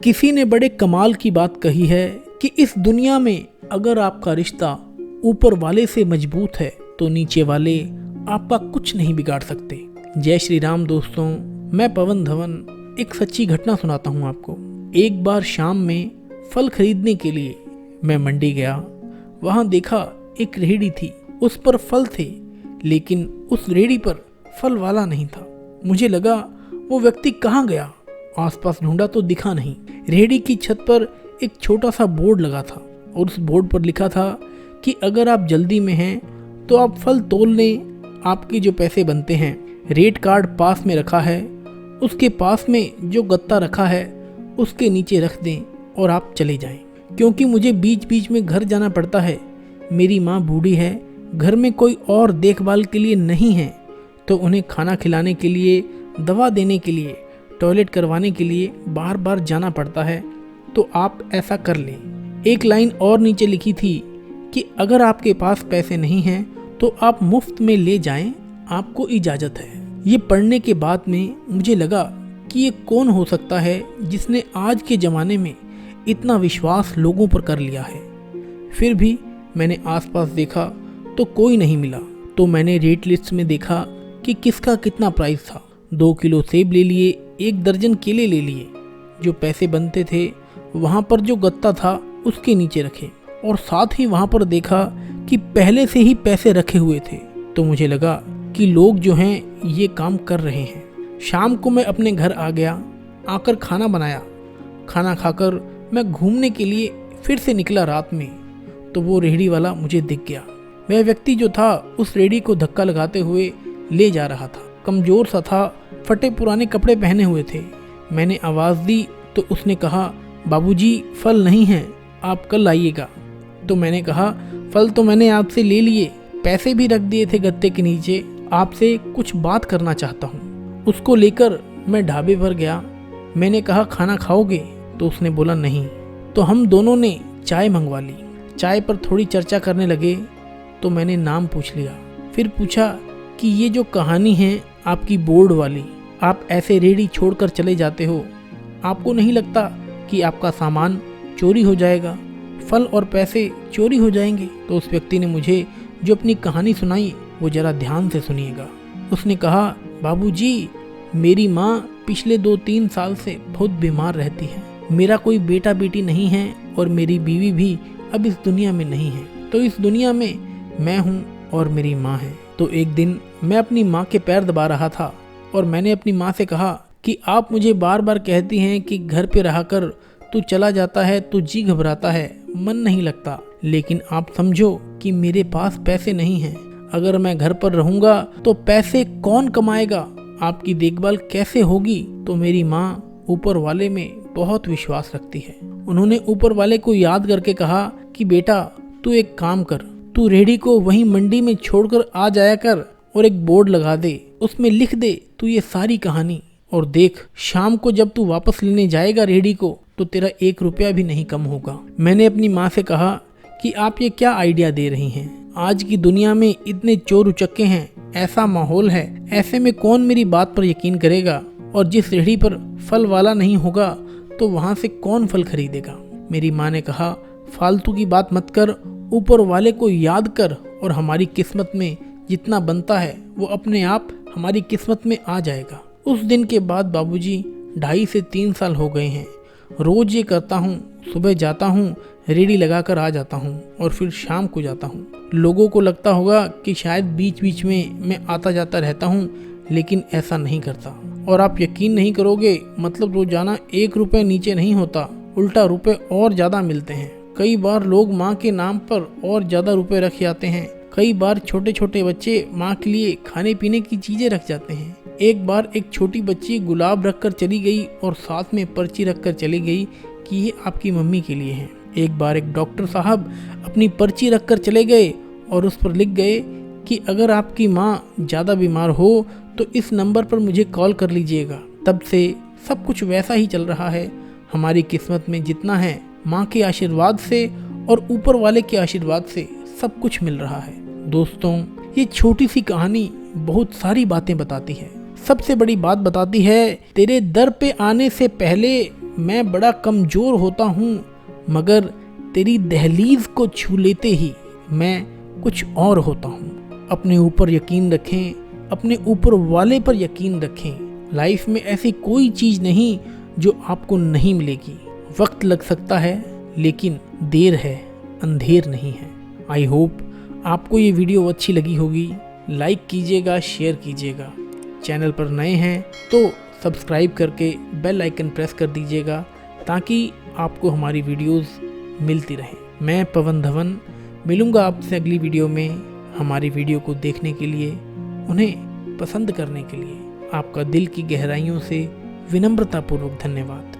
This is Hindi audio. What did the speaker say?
किसी ने बड़े कमाल की बात कही है कि इस दुनिया में अगर आपका रिश्ता ऊपर वाले से मजबूत है तो नीचे वाले आपका कुछ नहीं बिगाड़ सकते। जय श्री राम दोस्तों, मैं पवन धवन एक सच्ची घटना सुनाता हूँ आपको। एक बार शाम में फल खरीदने के लिए मैं मंडी गया। वहाँ देखा एक रेहड़ी थी, उस पर फल थे, लेकिन उस रेहड़ी पर फल वाला नहीं था। मुझे लगा वो व्यक्ति कहाँ गया। आसपास ढूंढा तो दिखा नहीं। रेहड़ी की छत पर एक छोटा सा बोर्ड लगा था और उस बोर्ड पर लिखा था कि अगर आप जल्दी में हैं तो आप फल तोल लें, आपके जो पैसे बनते हैं। रेट कार्ड पास में रखा है, उसके पास में जो गत्ता रखा है उसके नीचे रख दें और आप चले जाएं। क्योंकि मुझे बीच बीच में घर जाना पड़ता है, मेरी माँ बूढ़ी है, घर में कोई और देखभाल के लिए नहीं है, तो उन्हें खाना खिलाने के लिए, दवा देने के लिए, टॉयलेट करवाने के लिए बार बार जाना पड़ता है। तो आप ऐसा कर लें। एक लाइन और नीचे लिखी थी कि अगर आपके पास पैसे नहीं हैं तो आप मुफ्त में ले जाएं, आपको इजाज़त है। ये पढ़ने के बाद में मुझे लगा कि ये कौन हो सकता है जिसने आज के ज़माने में इतना विश्वास लोगों पर कर लिया है। फिर भी मैंने आसपास देखा तो कोई नहीं मिला। तो मैंने रेट लिस्ट में देखा कि किसका कितना प्राइस था। 2 किलो सेब ले लिए, 1 दर्जन केले ले लिए। जो पैसे बनते थे वहाँ पर जो गत्ता था उसके नीचे रखे, और साथ ही वहाँ पर देखा कि पहले से ही पैसे रखे हुए थे। तो मुझे लगा कि लोग जो हैं ये काम कर रहे हैं। शाम को मैं अपने घर आ गया, आकर खाना बनाया। खाना खाकर मैं घूमने के लिए फिर से निकला रात में, तो वो रेहड़ी वाला मुझे दिख गया। वह व्यक्ति जो था उस रेहड़ी को धक्का लगाते हुए ले जा रहा था। कमज़ोर सा था, फटे पुराने कपड़े पहने हुए थे। मैंने आवाज़ दी तो उसने कहा, बाबूजी फल नहीं हैं, आप कल आइएगा। तो मैंने कहा, फल तो मैंने आपसे ले लिए, पैसे भी रख दिए थे गत्ते के नीचे, आपसे कुछ बात करना चाहता हूँ। उसको लेकर मैं ढाबे पर गया। मैंने कहा, खाना खाओगे? तो उसने बोला नहीं। तो हम दोनों ने चाय मंगवा ली। चाय पर थोड़ी चर्चा करने लगे तो मैंने नाम पूछ लिया। फिर पूछा कि ये जो कहानी है आपकी बोर्ड वाली, आप ऐसे रेहड़ी छोड़कर चले जाते हो, आपको नहीं लगता कि आपका सामान चोरी हो जाएगा, फल और पैसे चोरी हो जाएंगे? तो उस व्यक्ति ने मुझे जो अपनी कहानी सुनाई वो ज़रा ध्यान से सुनिएगा। उसने कहा, बाबूजी मेरी माँ पिछले 2-3 साल से बहुत बीमार रहती है। मेरा कोई बेटा बेटी नहीं है और मेरी बीवी भी अब इस दुनिया में नहीं है। तो इस दुनिया में मैं हूँ और मेरी माँ है। तो एक दिन मैं अपनी माँ के पैर दबा रहा था और मैंने अपनी माँ से कहा कि आप मुझे बार बार कहती हैं कि घर पे रहकर तू चला जाता है तो जी घबराता है, मन नहीं लगता, लेकिन आप समझो कि मेरे पास पैसे नहीं हैं। अगर मैं घर पर रहूँगा तो पैसे कौन कमाएगा, आपकी देखभाल कैसे होगी? तो मेरी माँ ऊपर वाले में बहुत विश्वास रखती है। उन्होंने ऊपर वाले को याद करके कहा कि बेटा तू एक काम कर, तू रेहड़ी को वहीं मंडी में छोड़कर आ जाया कर और एक बोर्ड लगा दे, उसमें लिख दे तू ये सारी कहानी, और देख शाम को जब तू वापस लेने जाएगा रेहड़ी को तो तेरा 1 रुपया भी नहीं कम होगा। मैंने अपनी माँ से कहा कि आप ये क्या आइडिया दे रही हैं? आज की दुनिया में इतने चोर उचक्के हैं, ऐसा माहौल है, ऐसे में कौन मेरी बात पर यकीन करेगा? और जिस रेहड़ी पर फल वाला नहीं होगा तो वहाँ से कौन फल खरीदेगा? मेरी माँ ने कहा, फालतू की बात मत कर, ऊपर वाले को याद कर और हमारी किस्मत में जितना बनता है वो अपने आप हमारी किस्मत में आ जाएगा। उस दिन के बाद बाबूजी 2.5 से 3 साल हो गए हैं। रोज ये करता हूँ, सुबह जाता हूँ, रेहड़ी लगा कर आ जाता हूँ और फिर शाम को जाता हूँ। लोगों को लगता होगा कि शायद बीच बीच में मैं आता जाता रहता हूँ, लेकिन ऐसा नहीं करता। और आप यकीन नहीं करोगे, मतलब रोजाना 1 रुपये नीचे नहीं होता, उल्टा रुपए और ज़्यादा मिलते हैं। कई बार लोग माँ के नाम पर और ज़्यादा रुपए रख जाते हैं। कई बार छोटे छोटे बच्चे माँ के लिए खाने पीने की चीज़ें रख जाते हैं। एक बार एक छोटी बच्ची गुलाब रख कर चली गई और साथ में पर्ची रख कर चली गई कि ये आपकी मम्मी के लिए है। एक बार एक डॉक्टर साहब अपनी पर्ची रख कर चले गए और उस पर लिख गए कि अगर आपकी माँ ज़्यादा बीमार हो तो इस नंबर पर मुझे कॉल कर लीजिएगा। तब से सब कुछ वैसा ही चल रहा है। हमारी किस्मत में जितना है माँ के आशीर्वाद से और ऊपर वाले के आशीर्वाद से सब कुछ मिल रहा है। दोस्तों, ये छोटी सी कहानी बहुत सारी बातें बताती है। सबसे बड़ी बात बताती है, तेरे दर पे आने से पहले मैं बड़ा कमज़ोर होता हूँ, मगर तेरी दहलीज को छू लेते ही मैं कुछ और होता हूँ। अपने ऊपर यकीन रखें, अपने ऊपर वाले पर यकीन रखें। लाइफ में ऐसी कोई चीज़ नहीं जो आपको नहीं मिलेगी। वक्त लग सकता है लेकिन देर है, अंधेर नहीं है। आई होप आपको ये वीडियो अच्छी लगी होगी। लाइक कीजिएगा, शेयर कीजिएगा। चैनल पर नए हैं तो सब्सक्राइब करके बेल आइकन प्रेस कर दीजिएगा ताकि आपको हमारी वीडियोस मिलती रहें। मैं पवन धवन मिलूँगा आपसे अगली वीडियो में। हमारी वीडियो को देखने के लिए, उन्हें पसंद करने के लिए आपका दिल की गहराइयों से विनम्रतापूर्वक धन्यवाद।